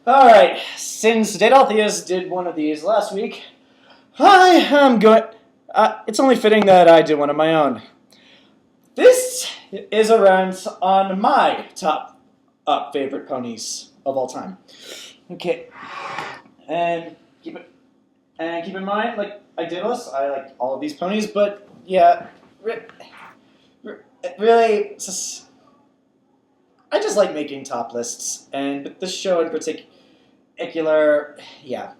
Alright, since Daedaltheus did one of these last week, I am going... it's only fitting that I did one of my own. This is a rant on my top favorite ponies of all time. Okay, and keep in mind, like, I did this, I like all of these ponies, but yeah, really, it's just, I just like making top lists, and this show in particular, yeah,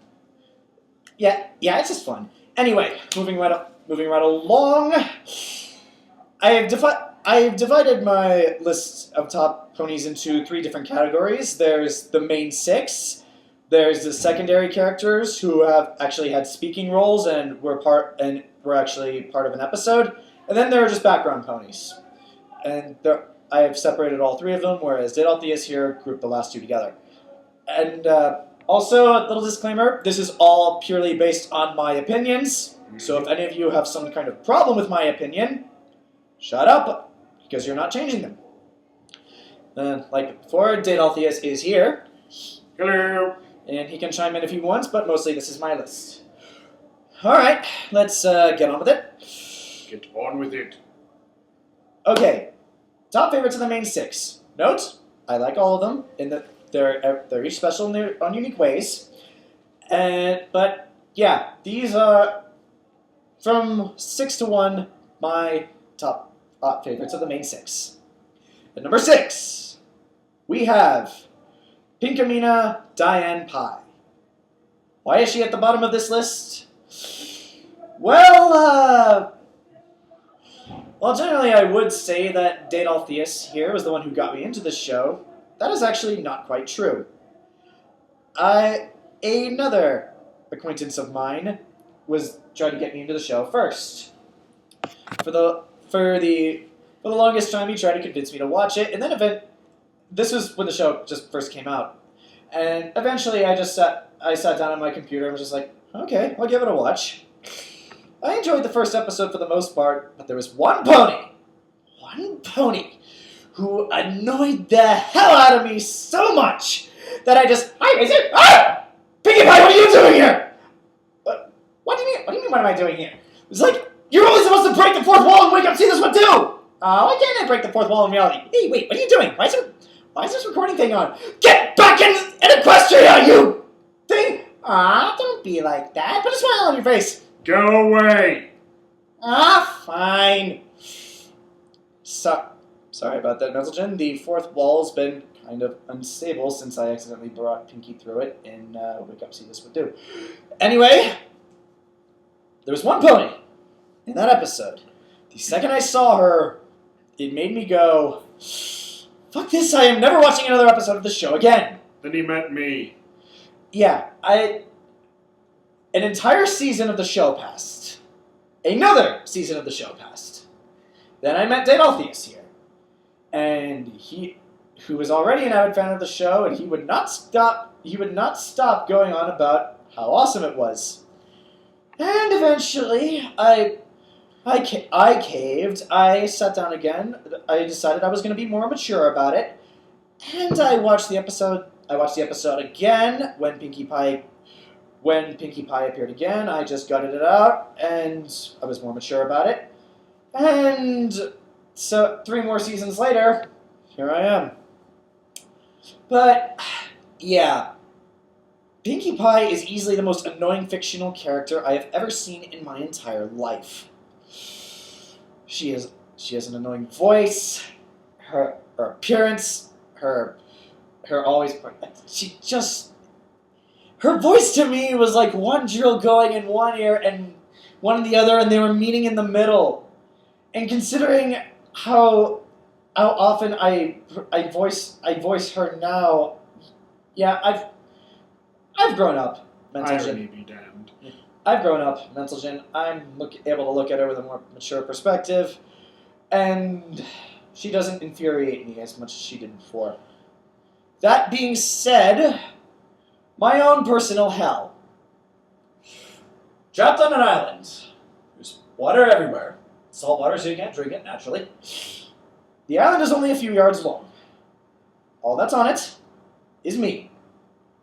it's just fun. Anyway, moving right along, I've divided my list of top ponies into 3 different categories. There's the main 6. There's the secondary characters who have actually had speaking roles and were actually part of an episode. And then there are just background ponies. And I have separated all 3 of them, whereas Daedaltheus here grouped the last 2 together. And also, a little disclaimer, this is all purely based on my opinions. So if any of you have some kind of problem with my opinion, shut up, because you're not changing them. Like before, Daedaltheus is here. Hello. And he can chime in if he wants, but mostly this is my list. Alright, let's get on with it. Get on with it. Okay, top favorites of the main 6. Note, I like all of them, in that they're each special in their own unique ways. But yeah, these are, from 6 to 1, my top favorites of the main 6. At number 6, we have Pinkamena Diane Pie. Why is she at the bottom of this list? Well, generally I would say that Daedaltheus here was the one who got me into the show. That is actually not quite true. Another acquaintance of mine was trying to get me into the show first. For the longest time, he tried to convince me to watch it, and then this was when the show just first came out. And eventually, I sat down on my computer and was just like, okay, I'll give it a watch. I enjoyed the first episode for the most part, but there was one pony, who annoyed the hell out of me so much that I just, hi, Mason, Pinkie Pie, what are you doing here? What do you mean, what am I doing here? It was like, you're only supposed to break the 4th wall and wake up, see this one too! Why can't I break the 4th wall in reality? Hey, wait, what are you doing? Why is this recording thing on? Get back in Equestria, you thing! Don't be like that. Put a smile on your face. Go away. Fine. Sorry about that, Mezzleton. The 4th wall's been kind of unstable since I accidentally brought Pinkie through it in Wake Up, See This Would Do. Anyway, there was one pony in that episode. The second I saw her, it made me go, fuck this, I am never watching another episode of this show again. Then he met me. Yeah, an entire season of the show passed. Another season of the show passed. Then I met Daedaltheus here. And who was already an avid fan of the show, and he would not stop going on about how awesome it was. And eventually, I caved. I sat down again. I decided I was going to be more mature about it. And I watched the episode again when Pinkie Pie appeared again. I just gutted it out, and I was more mature about it. And so 3 more seasons later, here I am. But, yeah. Pinkie Pie is easily the most annoying fictional character I have ever seen in my entire life. She has an annoying voice, her appearance, her voice to me was like one drill going in one ear and one in the other, and they were meeting in the middle. And considering how often I voice her now, yeah, I've grown up, Irony be damned. I've grown up, Mentalgen. I'm able to look at her with a more mature perspective, and she doesn't infuriate me as much as she did before. That being said, my own personal hell. Trapped on an island. There's water everywhere. Salt water, so you can't drink it, naturally. The island is only a few yards long. All that's on it is me.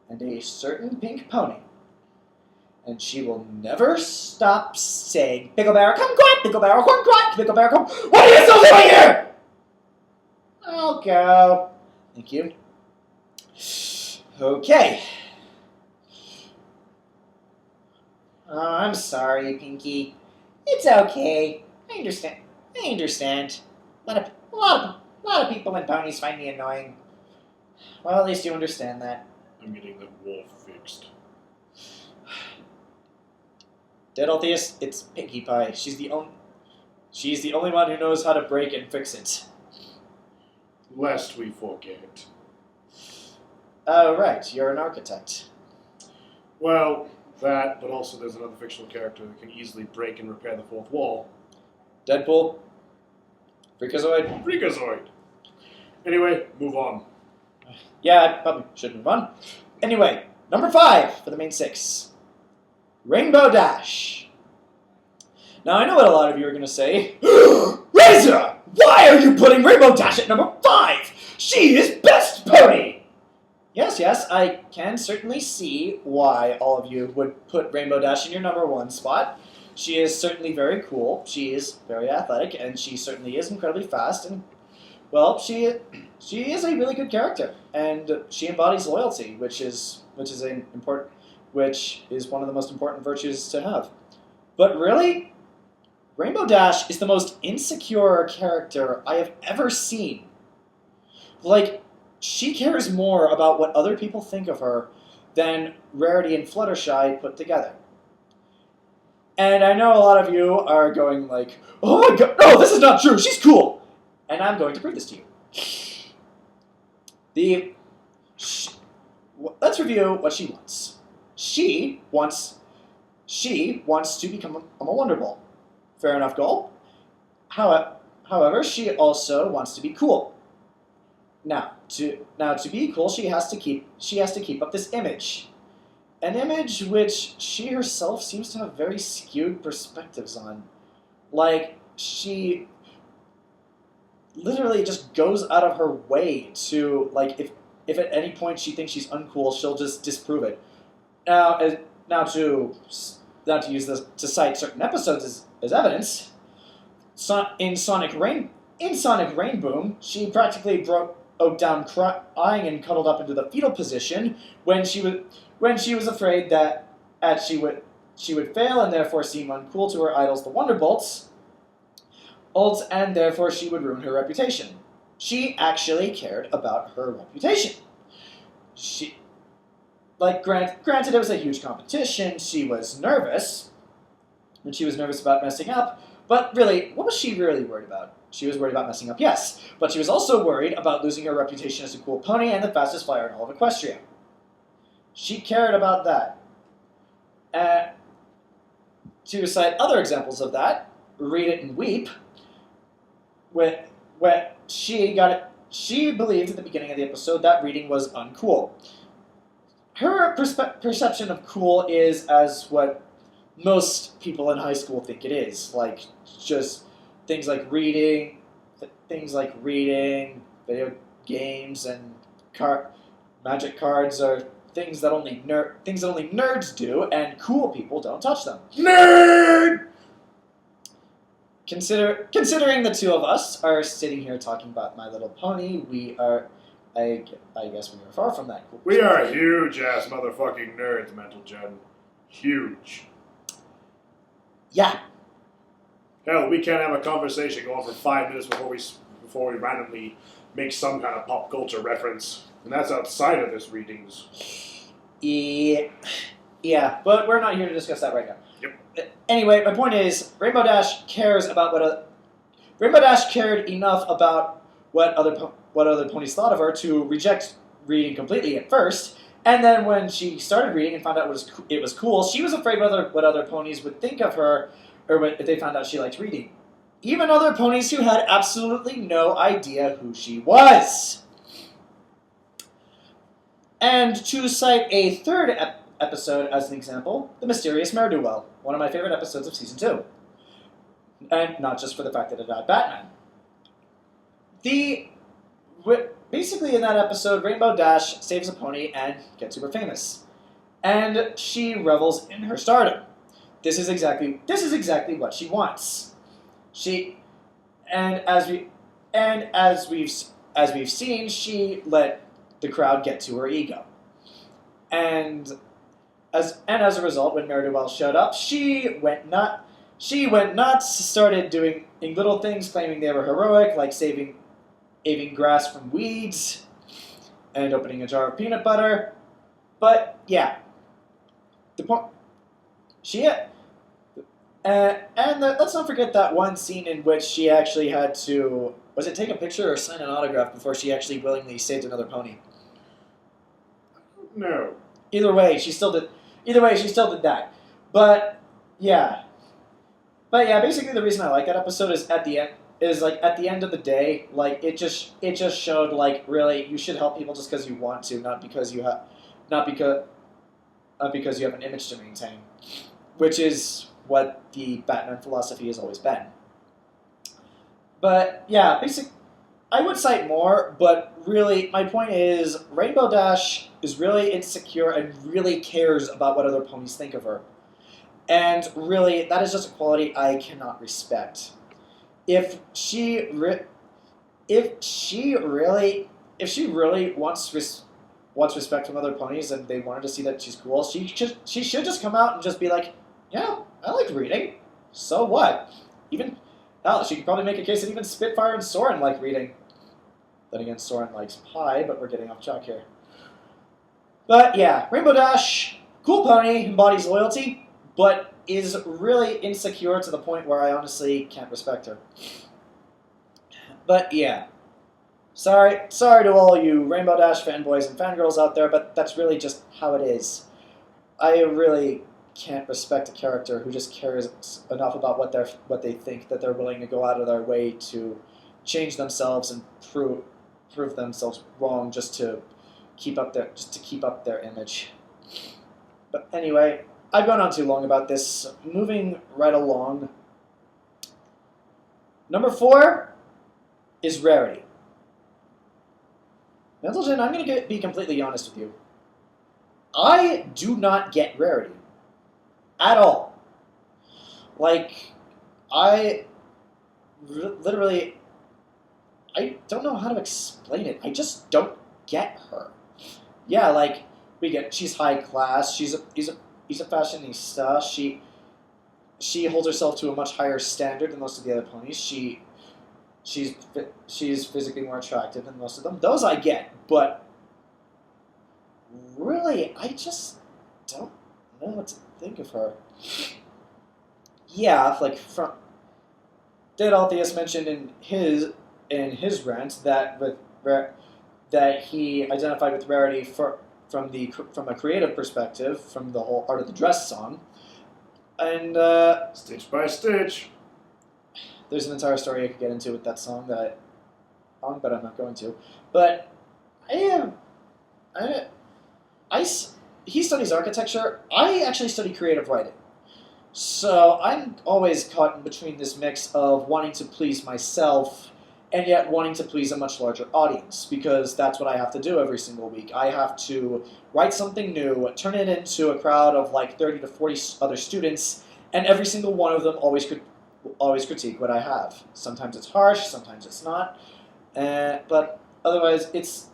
and a certain pink pony. And she will never stop saying, Pickleberry, come quick! Pickleberry, come quick! Pickleberry, come... What are you still doing here? I'll go. Thank you. Okay. I'm sorry, Pinky. It's okay. I understand. A lot of people and ponies find me annoying. Well, at least you understand that. I'm getting the wolf fixed. Daedaltheus, it's Pinkie Pie. She's the only one who knows how to break and fix it. Lest we forget. Oh, right. You're an architect. Well, that, but also there's another fictional character that can easily break and repair the fourth wall. Deadpool. Freakazoid. Freakazoid! Anyway, move on. Yeah, I probably should move on. Anyway, number 5 for the main 6. Rainbow Dash. Now, I know what a lot of you are going to say. Razor! Why are you putting Rainbow Dash at number 5? She is best pony! Yes, I can certainly see why all of you would put Rainbow Dash in your number 1 spot. She is certainly very cool, she is very athletic, and she certainly is incredibly fast, and, well, she is a really good character, and she embodies loyalty, which is one of the most important virtues to have. But really, Rainbow Dash is the most insecure character I have ever seen. Like, she cares more about what other people think of her than Rarity and Fluttershy put together. And I know a lot of you are going like, oh my god, no, this is not true, she's cool! And I'm going to prove this to you. Let's review what she wants. She wants to become a Wonder Ball. Fair enough goal. However, she also wants to be cool. Now to be cool, she has to keep up this image. An image which she herself seems to have very skewed perspectives on. Like, she literally just goes out of her way to, like, if at any point she thinks she's uncool, she'll just disprove it. Now to use this to cite certain episodes as evidence, in Sonic Rainboom, she practically broke down crying and cuddled up into the fetal position when she was afraid that she would fail and therefore seem uncool to her idols, the Wonderbolts, and therefore she would ruin her reputation. She actually cared about her reputation. Granted, it was a huge competition. She was nervous, and she was nervous about messing up. But really, what was she really worried about? She was worried about messing up, yes. But she was also worried about losing her reputation as a cool pony and the fastest flyer in all of Equestria. She cared about that. To cite other examples of that, Read It and Weep, when she believed at the beginning of the episode that reading was uncool. Her perception of cool is as what most people in high school think it is, like just things like reading, video games, and magic cards are things that only nerds do, and cool people don't touch them. Nerd! Considering the two of us are sitting here talking about My Little Pony, I guess we are far from that cool. We are huge ass motherfucking nerds, Mental Gen. Huge. Yeah. Hell, we can't have a conversation going for 5 minutes before we randomly make some kind of pop culture reference. And that's outside of this readings. Yeah, but we're not here to discuss that right now. Yep. Anyway, my point is, Rainbow Dash cared enough about what other ponies thought of her to reject reading completely at first, and then when she started reading and found out it was cool, she was afraid what other ponies would think of her, or if they found out she liked reading. Even other ponies who had absolutely no idea who she was. And to cite a third episode as an example, The Mysterious Mare-do-Well, one of my favorite episodes of Season 2. And not just for the fact that it had Batman. basically in that episode, Rainbow Dash saves a pony and gets super famous, and she revels in her stardom. This is exactly what she wants. She and as we've seen, she let the crowd get to her ego, and as a result, when Meridowell showed up, she went nuts. She went nuts, started doing little things, claiming they were heroic, like saving grass from weeds and opening a jar of peanut butter. But yeah, the point let's not forget that one scene in which she actually had to take a picture or sign an autograph before she actually willingly saved another pony. No. Either way, she still did that. But yeah. Basically the reason I like that episode is at the end of the day, like it just showed like really you should help people just because you want to, not because you have an image to maintain, which is what the Batman philosophy has always been. But yeah, I would cite more, but really my point is Rainbow Dash is really insecure and really cares about what other ponies think of her. And really, that is just a quality I cannot respect. If she really wants respect from other ponies and they wanted to see that she's cool, she should just come out and just be like, yeah, I like reading. So what? Hell, she could probably make a case that even Spitfire and Soren like reading. Then again, Soren likes pie, but we're getting off track here. But yeah, Rainbow Dash, cool pony, embodies loyalty, but is really insecure to the point where I honestly can't respect her. But yeah. Sorry to all you Rainbow Dash fanboys and fangirls out there, but that's really just how it is. I really can't respect a character who just cares enough about what they think that they're willing to go out of their way to change themselves and prove themselves wrong just to keep up their image. But anyway, I've gone on too long about this. Moving right along. Number 4 is Rarity. Mentalgen, I'm going to be completely honest with you. I do not get Rarity. At all. Like, literally, I don't know how to explain it. I just don't get her. Yeah, like, she's high class, she's a fashionista, she holds herself to a much higher standard than most of the other ponies, she's physically more attractive than most of them. Those I get, but really, I just don't know what to think of her. Yeah, like from Daedaltheus mentioned in his rant that he identified with Rarity from a creative perspective, from the whole Art of the Dress song, and Stitch by stitch. There's an entire story I could get into with that song but I'm not going to. But he studies architecture. I actually study creative writing. So I'm always caught in between this mix of wanting to please myself and yet wanting to please a much larger audience, because that's what I have to do every single week. I have to write something new, turn it into a crowd of like 30 to 40 other students, and every single one of them always critique what I have. Sometimes it's harsh, sometimes it's not, but otherwise it's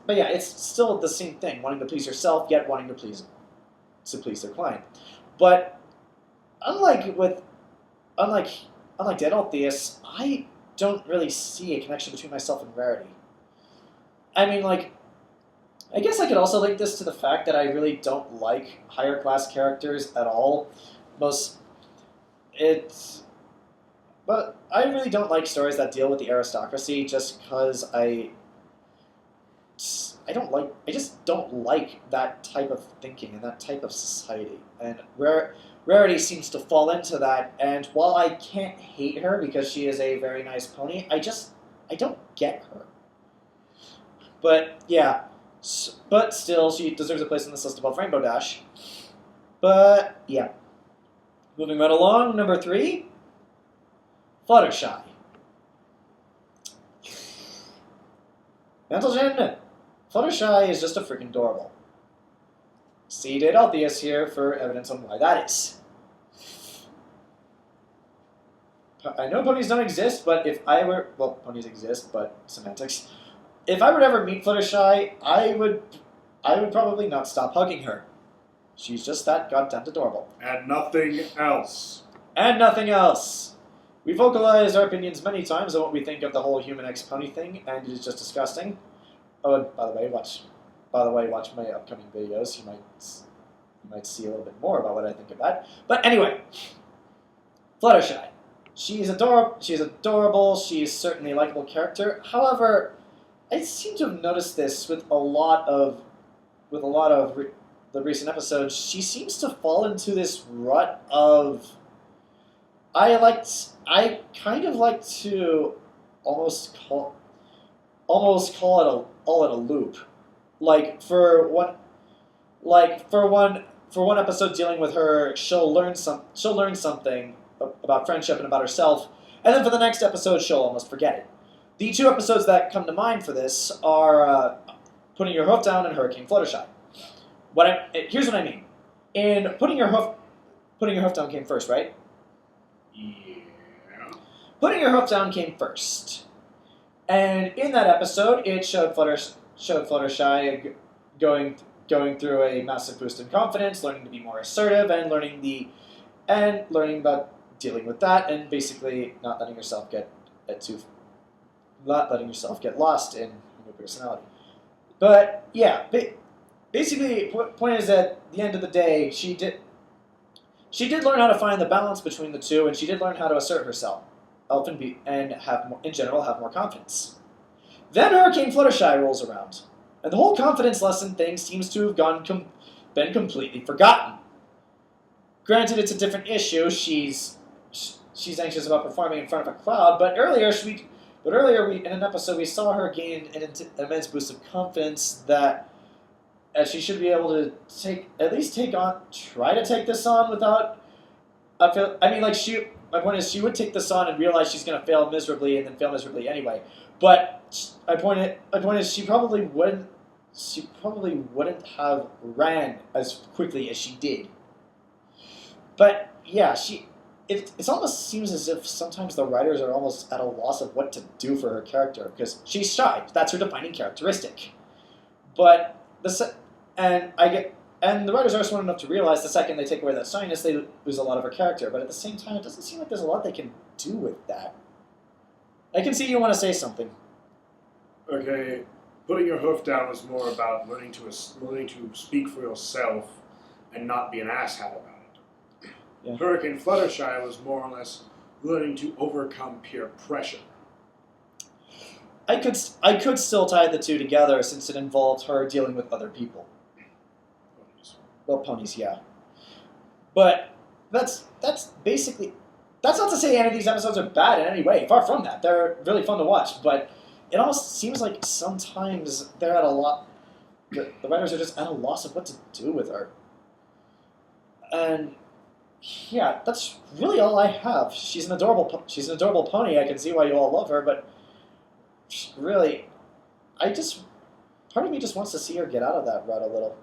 still the same thing, wanting to please yourself, yet wanting to please their client. But unlike Daedaltheus, I don't really see a connection between myself and Rarity. I mean, like, I guess I could also link this to the fact that I really don't like higher class characters at all. But I really don't like stories that deal with the aristocracy, just because I just don't like that type of thinking and that type of society. And Rarity seems to fall into that, and while I can't hate her because she is a very nice pony, I don't get her. But yeah, but still, she deserves a place on this list above Rainbow Dash. But yeah, moving right along, number 3, Fluttershy. Mental Fluttershy is just a freaking adorable. See Daedaltheus here for evidence on why that is. I know ponies don't exist, but if I were... Well, ponies exist, but semantics. If I would ever meet Fluttershy, I would probably not stop hugging her. She's just that goddamn adorable. And nothing else. And nothing else. We vocalized our opinions many times on what we think of the whole human X pony thing, and it is just disgusting. Oh, and by the way, watch my upcoming videos. You might see a little bit more about what I think of that. But anyway, Fluttershy. She's adorable. She's certainly a likable character. However, I seem to have noticed this with a lot of the recent episodes. She seems to fall into this rut of I kind of like to almost call it a loop. Like for one episode dealing with her, she'll learn something about friendship and about herself, and then for the next episode she'll almost forget it. The two episodes that come to mind for this are Putting Your Hoof Down and Hurricane Fluttershy. Here's what I mean. In Putting Your Hoof Down came first, right? Yeah. Putting Your Hoof Down came first. And in that episode, it showed Fluttershy going through a massive boost in confidence, learning to be more assertive, and learning about dealing with that, and basically not letting yourself get lost in your personality. But yeah, basically, point is at the end of the day, she did learn how to find the balance between the two, and she did learn how to assert herself, and have more confidence. Then Hurricane Fluttershy rolls around, and the whole confidence lesson thing seems to have been completely forgotten. Granted, it's a different issue. She's anxious about performing in front of a crowd, but earlier in an episode we saw her gain an immense boost of confidence that she should be able to try to take this on without. My point is, she would take this on and realize she's going to fail miserably, and then fail miserably anyway. But my point is, she probably wouldn't have ran as quickly as she did. But yeah, it almost seems as if sometimes the writers are almost at a loss of what to do for her character, because she's shy. That's her defining characteristic. But the writers are smart enough to realize the second they take away that shyness, they lose a lot of her character. But at the same time, it doesn't seem like there's a lot they can do with that. I can see you want to say something. Okay, Putting Your Hoof Down is more about learning to speak for yourself and not be an asshat about it. Yeah. Hurricane Fluttershy was more or less learning to overcome peer pressure. I could still tie the two together since it involved her dealing with other people. Ponies. Well, ponies, yeah. But that's basically... That's not to say any of these episodes are bad in any way. Far from that. They're really fun to watch. But it almost seems like sometimes they're at a lot... The writers are just at a loss of what to do with her. And... yeah, that's really all I have. She's an adorable pony. I can see why you all love her, but really, part of me just wants to see her get out of that rut a little.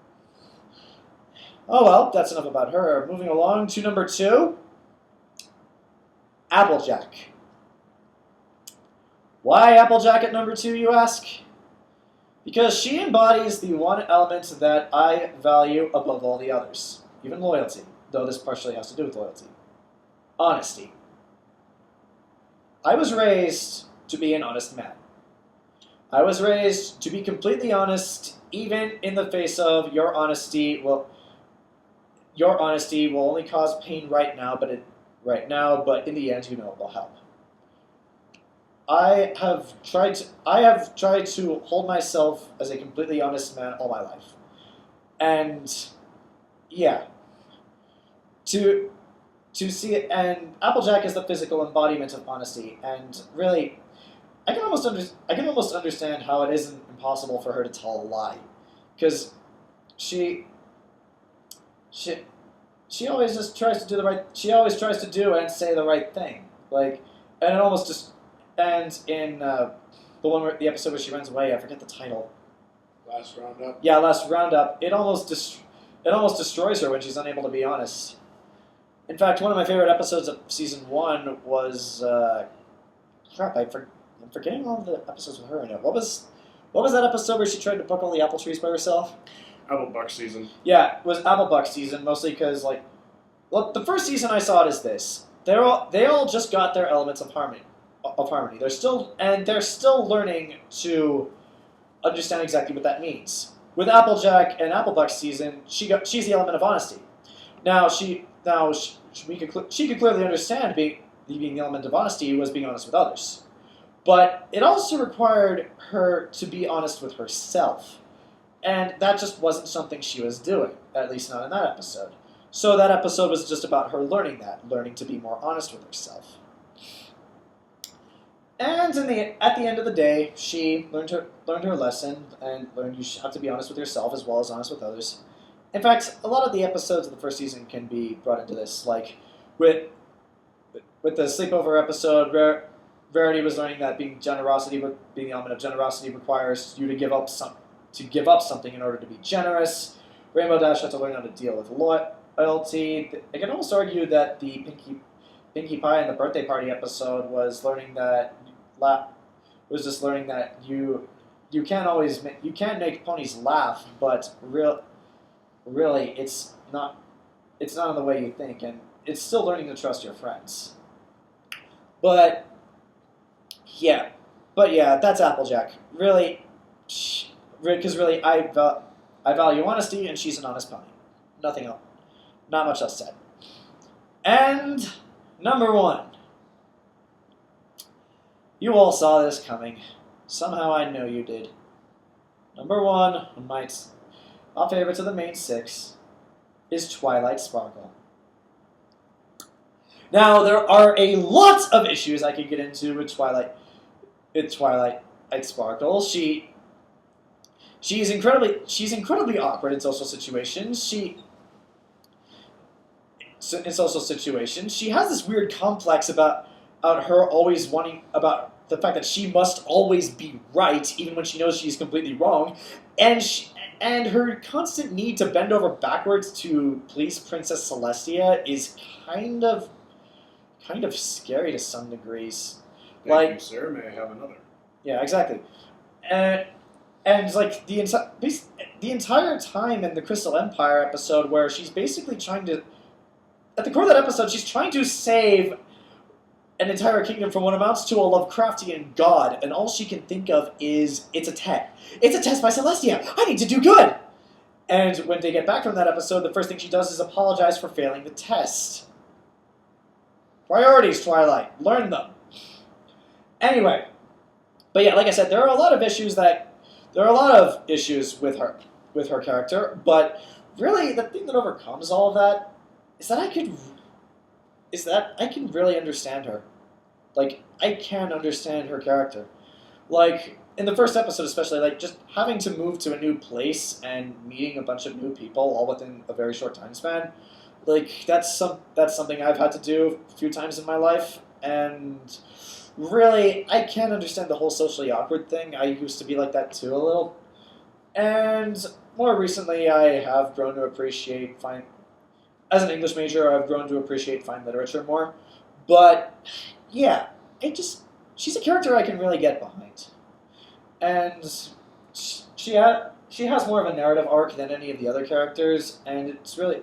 Oh well, that's enough about her. Moving along to number 2, Applejack. Why Applejack at number 2, you ask? Because she embodies the one element that I value above all the others, even loyalty. Though this partially has to do with loyalty. Honesty. I was raised to be an honest man. I was raised to be completely honest, even in the face of your honesty. Well, your honesty will only cause pain right now, but in the end, you know it will help. I have tried to hold myself as a completely honest man all my life, and yeah. To see it, and Applejack is the physical embodiment of honesty, and really, I can almost understand how it isn't impossible for her to tell a lie, because she always just tries to do the right. She always tries to do and say the right thing, and it almost just ends in the one where the episode where she runs away. I forget the title. Last roundup. Yeah, last roundup. It almost destroys her when she's unable to be honest. In fact, one of my favorite episodes of season 1 was crap. I'm forgetting all the episodes with her in it. What was that episode where she tried to pluck all the apple trees by herself? Applebuck season. Yeah, it was Applebuck season, mostly because the first season I saw it as this. They all just got their elements of harmony. They're still learning to understand exactly what that means. With Applejack and Applebuck season, she's the element of honesty. She could clearly understand being the element of honesty was being honest with others, but it also required her to be honest with herself, and that just wasn't something she was doing, at least not in that episode. So that episode was just about her learning to be more honest with herself. And at the end of the day, she learned her lesson and learned you have to be honest with yourself as well as honest with others. In fact, a lot of the episodes of the first season can be brought into this, like with the sleepover episode, Verity was learning that being the element of generosity requires you to give up something in order to be generous. Rainbow Dash had to learn how to deal with loyalty. I can almost argue that the Pinkie Pie and the birthday party episode was learning that you can make ponies laugh, but really it's not in the way you think, and it's still learning to trust your friends. But yeah, that's Applejack. Really, because really I value honesty, and she's an honest pony. Nothing else. Not much else said. And number 1. You all saw this coming. Somehow I know you did. Number 1, my favorites of the main 6, is Twilight Sparkle. Now, there are a lot of issues I could get into with Twilight Sparkle. She's incredibly awkward in social situations. She has this weird complex about her always wanting about the fact that she must always be right, even when she knows she's completely wrong, and her constant need to bend over backwards to please Princess Celestia is kind of scary to some degrees. Thank you, sir. May I have another? Yeah, exactly. And like the entire time in the Crystal Empire episode, where she's basically trying to, at the core of that episode, she's trying to save an entire kingdom from what amounts to a Lovecraftian god, and all she can think of is, it's a test. It's a test by Celestia! I need to do good! And when they get back from that episode, the first thing she does is apologize for failing the test. Priorities, Twilight. Learn them. Anyway. But yeah, like I said, there are a lot of issues with her character, but really the thing that overcomes all of that is that I can really understand her. Like, I can understand her character. Like, in the first episode especially, like, just having to move to a new place and meeting a bunch of new people all within a very short time span, like, that's something I've had to do a few times in my life, and really, I can understand the whole socially awkward thing. I used to be like that too a little. And more recently, I have grown to appreciate as an English major, I've grown to appreciate fine literature more. But yeah, she's a character I can really get behind. And she has more of a narrative arc than any of the other characters, and it was really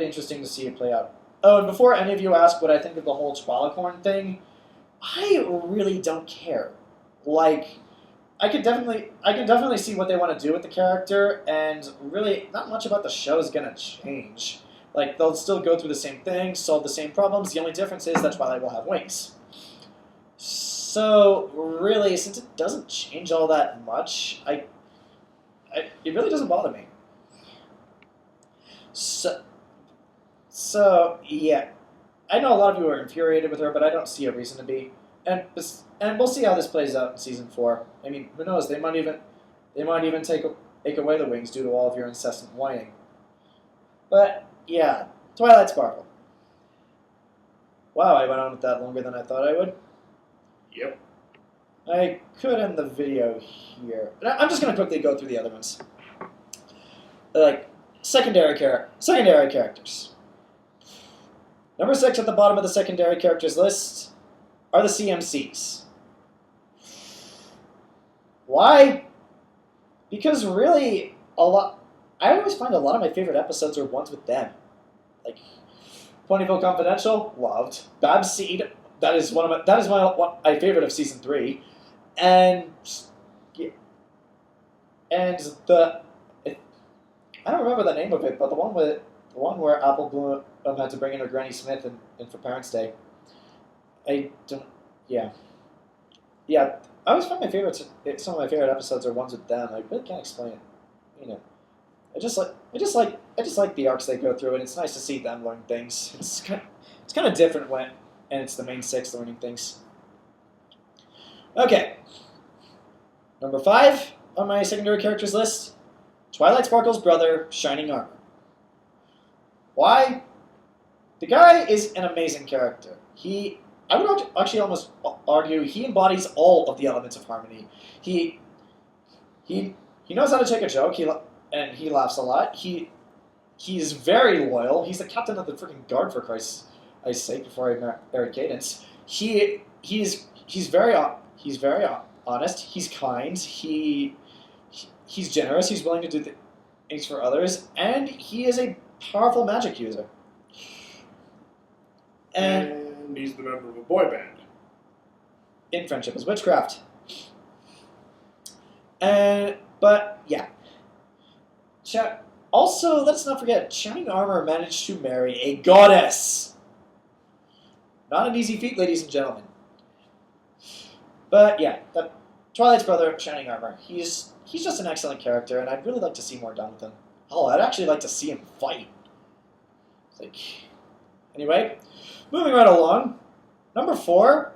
interesting to see it play out. Oh, and before any of you ask what I think of the whole Twilicorn thing, I really don't care. Like, I can definitely see what they want to do with the character, and really, not much about the show is gonna change. Like, they'll still go through the same thing, solve the same problems. The only difference is that Twilight will have wings. So, really, since it doesn't change all that much, it really doesn't bother me. So yeah, I know a lot of you are infuriated with her, but I don't see a reason to be. And we'll see how this plays out in season 4. I mean, who knows? They might even take away the wings due to all of your incessant whining. But yeah, Twilight Sparkle. Wow, I went on with that longer than I thought I would. Yep. I could end the video here. I'm just going to quickly go through the other ones. Like, secondary characters. Number 6 at the bottom of the secondary characters list are the CMCs. Why? Because really, I always find a lot of my favorite episodes are ones with them. Like, Ponyville Confidential, loved. Bab's Seed, that is my favorite of season 3. And the I don't remember the name of it, but the one where Apple Bloom had to bring in her Granny Smith in for Parents' Day. I don't. Yeah. I always find some of my favorite episodes are ones with them. I really can't explain it. You know, I just like the arcs they go through, and it's nice to see them learn things. It's kind of different and it's the main 6 learning things. Okay. Number 5 on my secondary characters list, Twilight Sparkle's brother, Shining Armor. Why? The guy is an amazing character. I would actually almost argue he embodies all of the elements of harmony. He knows how to take a joke, and he laughs a lot. He's very loyal. He's the captain of the freaking guard, for Christ's sake, before I married Cadence. He's very honest. He's kind. He's generous. He's willing to do things for others, and he is a powerful magic user. And he's the member of a boy band. In Friendship is Witchcraft. But yeah. Also, let's not forget, Shining Armor managed to marry a goddess. Not an easy feat, ladies and gentlemen. But yeah, Twilight's brother, Shining Armor. He's just an excellent character, and I'd really like to see more done with him. Oh, I'd actually like to see him fight. Anyway, moving right along. Number 4,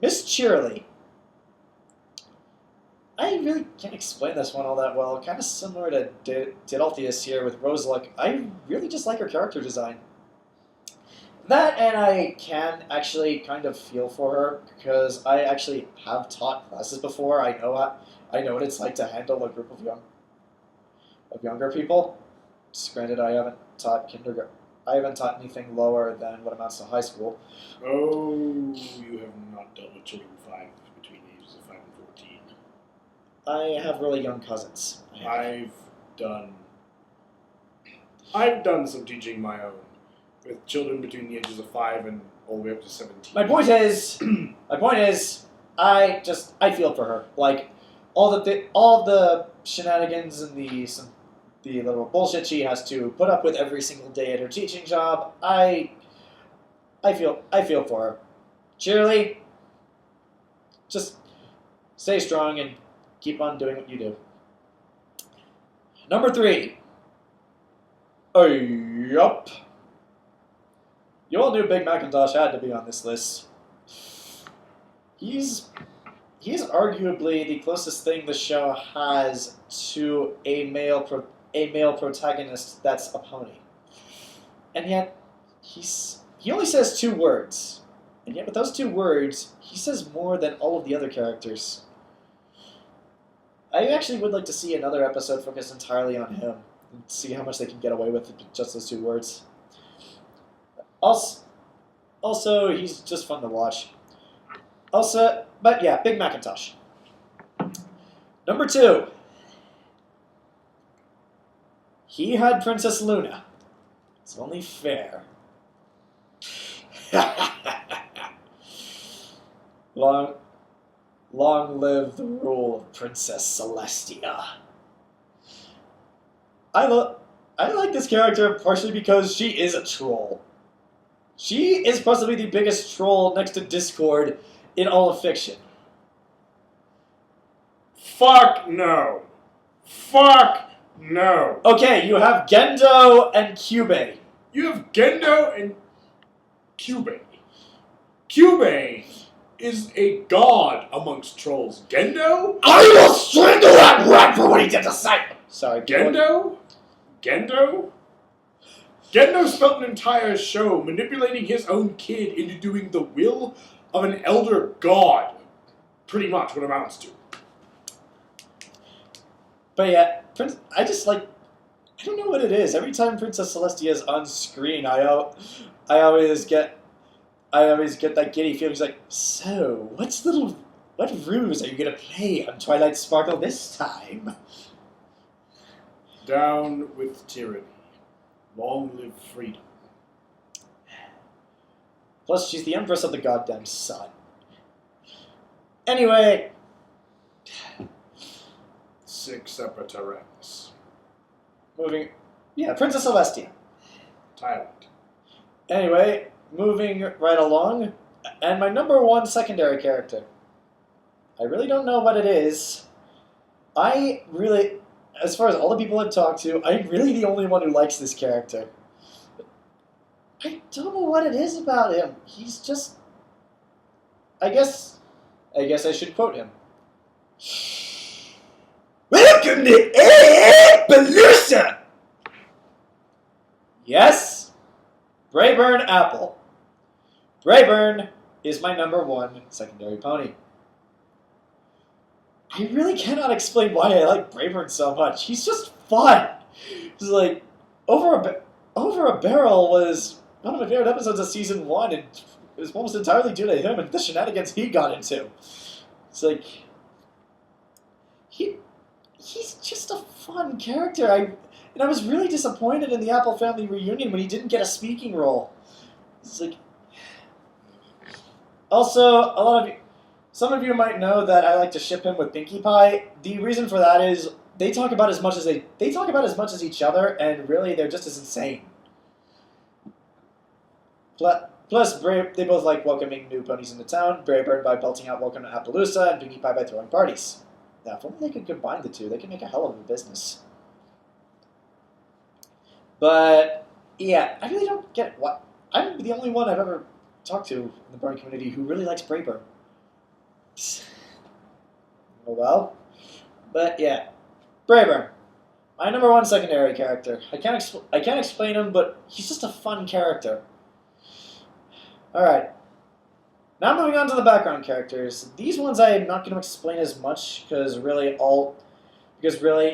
Miss Cheerily. I really can't explain this one all that well. Kind of similar to Daedaltheus here with Roseluck. I really just like her character design. That, and I can actually kind of feel for her, because I actually have taught classes before. I know what it's like to handle a group of younger people. Just granted, I haven't taught kindergarten. I haven't taught anything lower than what amounts to high school. Oh, you have not dealt with children between the ages of 5 and 14. I have really young cousins. I've done some teaching my own with children between the ages of 5 and all the way up to 17. My point is, I feel for her. Like all the shenanigans and the little bullshit she has to put up with every single day at her teaching job. I feel for her. Cheerily, just stay strong and keep on doing what you do. Number 3. Yup. You all knew Big Macintosh had to be on this list. He's arguably the closest thing the show has to a male protagonist that's a pony. And yet, he only says 2 words. And yet with those 2 words, he says more than all of the other characters. I actually would like to see another episode focused entirely on him, and see how much they can get away with just those 2 words. Also, he's just fun to watch. But yeah, Big Macintosh. Number 2. He had Princess Luna. It's only fair. Long live the rule of Princess Celestia. I like this character partially because she is a troll. She is possibly the biggest troll next to Discord in all of fiction. Fuck no. Fuck no. Okay, you have Gendo and Kyubey. You have Gendo and Kyubey. Kyubey is a god amongst trolls. Gendo? I will strangle that rat for what he did to Simon! Sorry, Gendo? Gendo spent an entire show manipulating his own kid into doing the will of an elder god. Pretty much what it amounts to. But yeah, I just like, I don't know what it is. Every time Princess Celestia is on screen, I always get that giddy feeling. It's like, so what ruse are you gonna play on Twilight Sparkle this time? Down with tyranny. Long live freedom. Plus, she's the Empress of the goddamn sun. Anyway, 6 separate ranks. Princess Celestia. Thailand. Anyway, moving right along, and my number 1 secondary character. I really don't know what it is. As far as all the people I've talked to, I'm really the only one who likes this character. I don't know what it is about him. He's just... I guess I should quote him. Welcome to Appaloosa! Yes, Brayburn Apple. Brayburn is my number 1 secondary pony. I really cannot explain why I like Brayburn so much. He's just fun. He's like, Over a Barrel was one of my favorite episodes of season 1, and it was almost entirely due to him and the shenanigans he got into. It's like, he's just a fun character. I was really disappointed in the Apple Family reunion when he didn't get a speaking role. It's like, also, some of you might know that I like to ship him with Pinkie Pie. The reason for that is they talk about as much as each other, and really they're just as insane. Plus, they both like welcoming new ponies into town. Brayburn by belting out "Welcome to Appaloosa," and Pinkie Pie by throwing parties. Now, if only they could combine the two, they could make a hell of a business. But yeah, I really don't get what. I'm the only one I've ever talked to in the pony community who really likes Brayburn. Oh well. But yeah, Brayburn, my number 1 secondary character. I can't explain him, but he's just a fun character. All right. Now moving on to the background characters. These ones I am not going to explain as much because really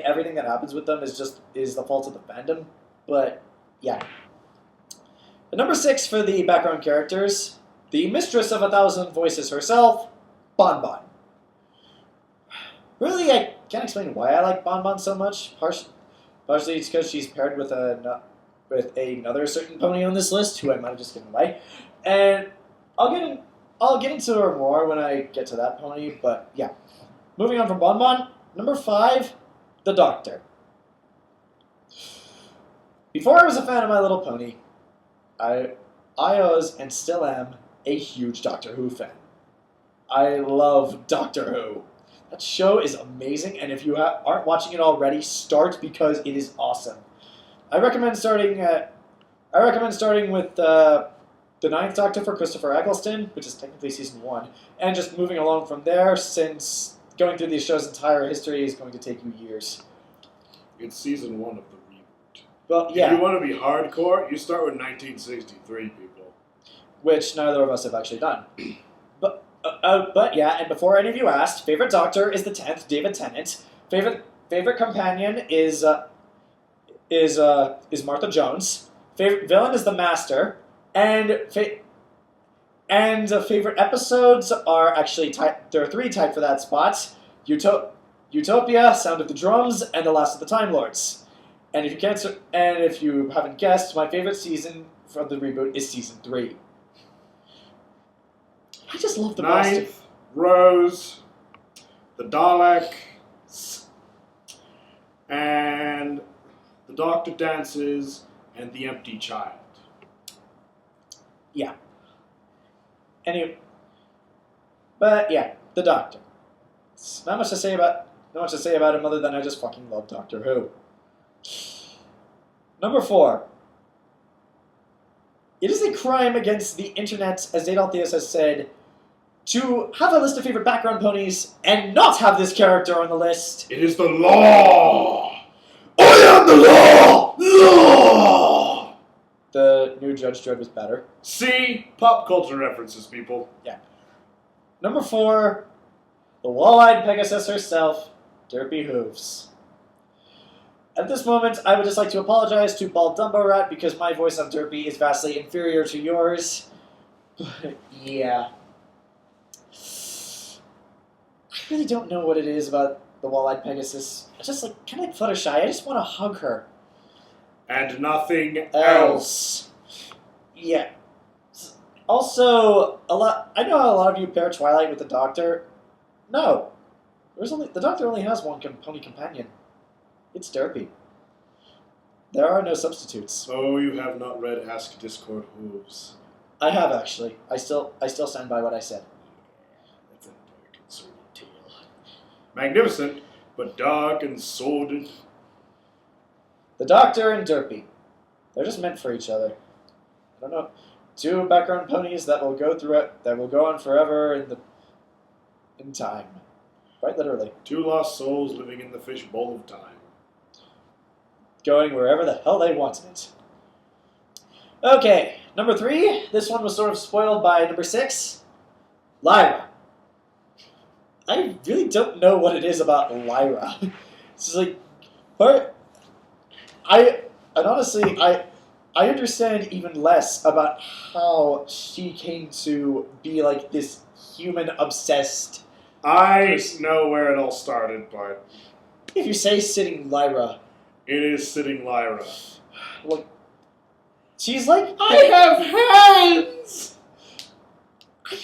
everything that happens with them is the fault of the fandom. But yeah. The number 6 for the background characters, the mistress of 1,000 voices herself, Bon Bon. Really, I can't explain why I like Bon Bon so much. Partially it's because she's paired with another certain pony on this list, who I might have just given away. And I'll get into her more when I get to that pony, but yeah. Moving on from Bon Bon, number 5, the Doctor. Before I was a fan of My Little Pony, I was and still am a huge Doctor Who fan. I love Doctor Who. That show is amazing, and if you aren't watching it already, start because it is awesome. I recommend starting with the 9th Doctor for Christopher Eccleston, which is technically season 1, and just moving along from there, since going through these show's entire history is going to take you years. It's season 1 of the reboot. Well, yeah. If you want to be hardcore, you start with 1963, people. Which neither of us have actually done. But yeah, and before any of you asked, favorite Doctor is the 10th, David Tennant. Favorite companion is Martha Jones. Favorite villain is the Master. And favorite episodes are actually there are 3 tied for that spot: Utopia, Sound of the Drums, and The Last of the Time Lords. And if you haven't guessed, my favorite season from the reboot is season 3. I just love the Master. 9th, Rose, the Dalek, and the Doctor Dances, and the Empty Child. Yeah. But yeah, the Doctor. Not much to say about him other than I just fucking love Doctor Who. Number 4. It is a crime against the internet, as Daedaltheus has said, to have a list of favorite background ponies and not have this character on the list. It is the law! I am the law! The new Judge Dredd was better. See? Pop culture references, people. Yeah. Number 4, the wall-eyed Pegasus herself, Derpy Hooves. At this moment, I would just like to apologize to Bald Dumbo Rat because my voice of Derpy is vastly inferior to yours. But, yeah. I really don't know what it is about the wall-eyed Pegasus. I just kind of like Fluttershy. I just want to hug her. And nothing else. Yeah. Also, I know a lot of you pair Twilight with the Doctor. No. The Doctor only has one pony companion. It's Derpy. There are no substitutes. So you have not read Ask Discord Hooves. I have, actually. I still stand by what I said. That's a very concerning tale. Magnificent, but dark and sordid. The Doctor and Derpy. They're just meant for each other. I don't know. 2 background ponies that will go on forever in time. Quite literally. 2 lost souls living in the fishbowl of time. Going wherever the hell they wanted it. Okay, number 3. This one was sort of spoiled by number 6. Lyra. I really don't know what it is about Lyra. It's just honestly, I understand even less about how she came to be like this human-obsessed. I know where it all started, but If you say sitting Lyra, it is sitting Lyra. look, she's like, I have hands! I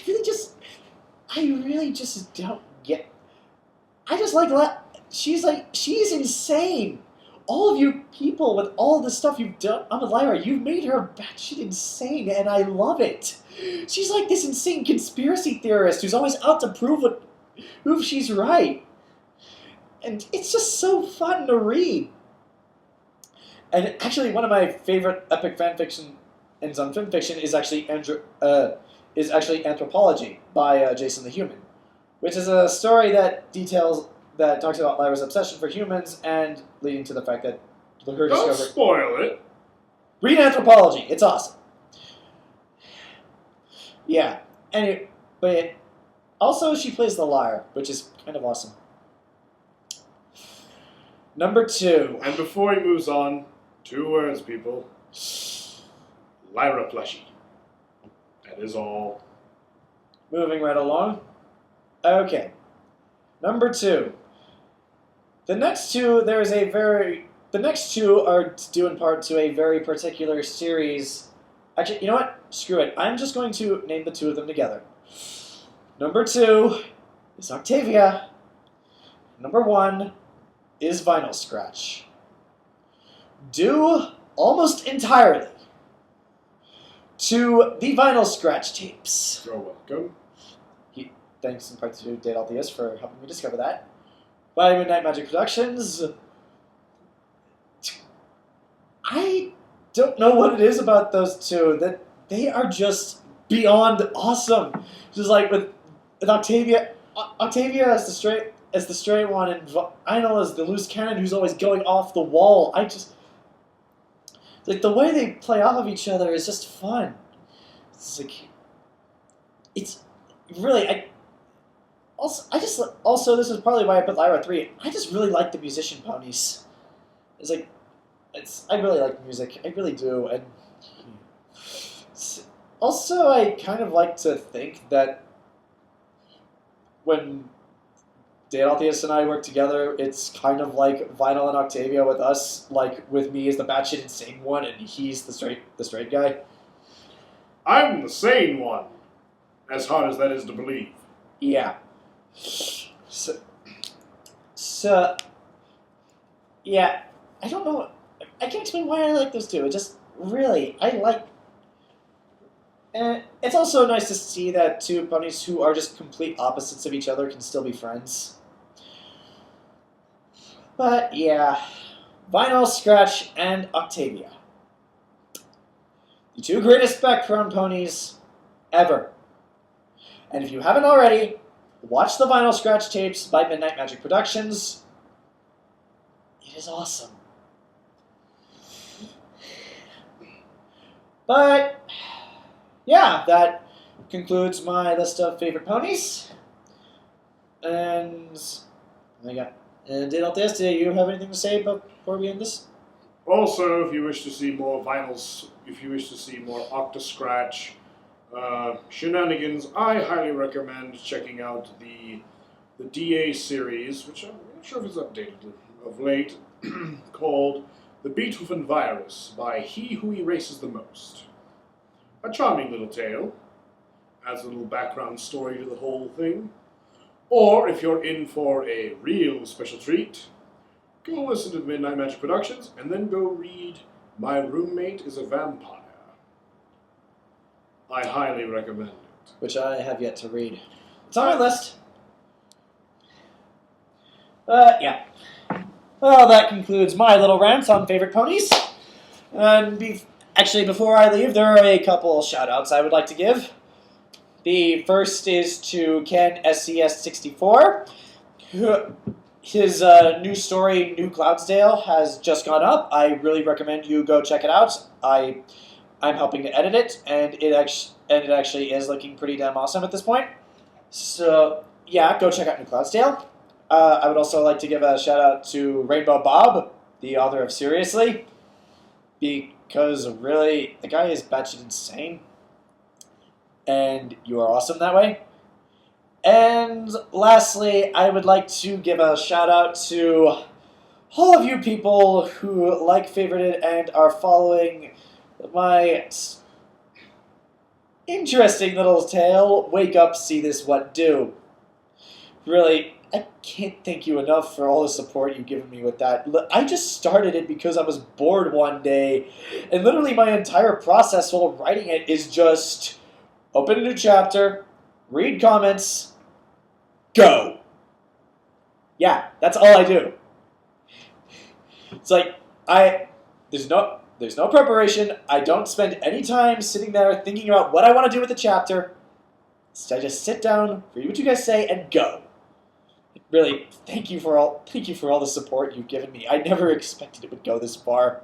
really just don't get. She's insane. All of you people with all the stuff you've done on Lyra, you've made her batshit insane, and I love it. She's like this insane conspiracy theorist who's always out to prove she's right. And it's just so fun to read. And actually, one of my favorite epic fanfiction and on fanfiction is actually Anthropology by Jason the Human, which is a story that talks about Lyra's obsession for humans and leading to the fact that her Don't discovery. spoil it. Read Anthropology. It's awesome. Yeah. Anyway, but also she plays the lyre, which is kind of awesome. Number 2. And before he moves on, 2 words, people. Lyra plushie. That is all. Moving right along. Okay. Number 2. The next two are due in part to a very particular series. Actually, you know what? Screw it. I'm just going to name the 2 of them together. Number 2 is Octavia. Number 1 is Vinyl Scratch. Due almost entirely to the Vinyl Scratch tapes. You're welcome. Thanks in part to Daedaltheus for helping me discover that. By Midnight Magic Productions. I don't know what it is about those 2 that they are just beyond awesome. Just like with Octavia as the straight one, and Vinyl as the loose cannon who's always going off the wall. The way they play off of each other is just fun. It's really Also, this is probably why I put Lyra 3. I just really like the musician ponies. I really like music. I really do. And also, I kind of like to think that when Daedaltheus and I work together, it's kind of like Vinyl and Octavia with us, like with me as the batshit insane one, and he's the straight guy. I'm the sane one, as hard as that is to believe. Yeah. So, yeah, I don't know. I can't explain why I like those 2. It just really, I like. And it's also nice to see that 2 ponies who are just complete opposites of each other can still be friends. But yeah, Vinyl, Scratch, and Octavia. The 2 greatest background ponies ever. And if you haven't already, watch the Vinyl Scratch tapes by Midnight Magic Productions. It is awesome. But, yeah, that concludes my list of favorite ponies. And I got Daedaltheus, do you have anything to say before we end this? Also, if you wish to see more vinyls, if you wish to see more Octoscratch shenanigans, I highly recommend checking out the DA series, which I'm not sure if it's updated of late, called The Beethoven Virus by He Who Erases the Most. A charming little tale, adds a little background story to the whole thing. Or, if you're in for a real special treat, go listen to Midnight Magic Productions, and then go read My Roommate is a Vampire. I highly recommend it. Which I have yet to read. It's on my list. Yeah. Well, that concludes my little rant on favorite ponies. And actually, before I leave, there are a couple shout-outs I would like to give. The first is to Ken SCS64, his new story, New Cloudsdale, has just gone up. I really recommend you go check it out. I'm helping to edit it, and it actually is looking pretty damn awesome at this point. So yeah, go check out New Cloudsdale. I would also like to give a shout out to Rainbow Bob, the author of Seriously, because really the guy is batshit insane, and you are awesome that way. And lastly, I would like to give a shout out to all of you people who like favorited and are following my interesting little tale, Wake Up, See This, What Do. Really, I can't thank you enough for all the support you've given me with that. I just started it because I was bored one day, and literally my entire process while writing it is just open a new chapter, read comments, go. Yeah, that's all I do. It's like, there's no preparation. I don't spend any time sitting there thinking about what I want to do with the chapter. So I just sit down, read what you guys say, and go. Really, thank you for all the support you've given me. I never expected it would go this far.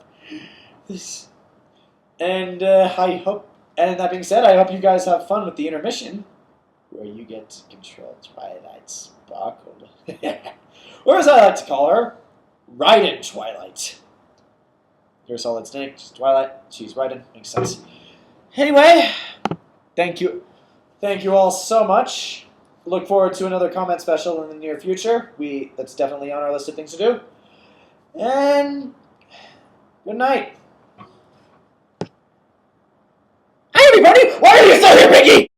And that being said, I hope you guys have fun with the intermission, where you get to control Twilight Sparkle. Or as I like to call her, Raiden Twilight. You're a solid snake, she's Twilight, she's Raiden, makes sense. Anyway, thank you all so much. Look forward to another comment special in the near future. That's definitely on our list of things to do. And good night. Hi everybody! Why are you still here, Mickey?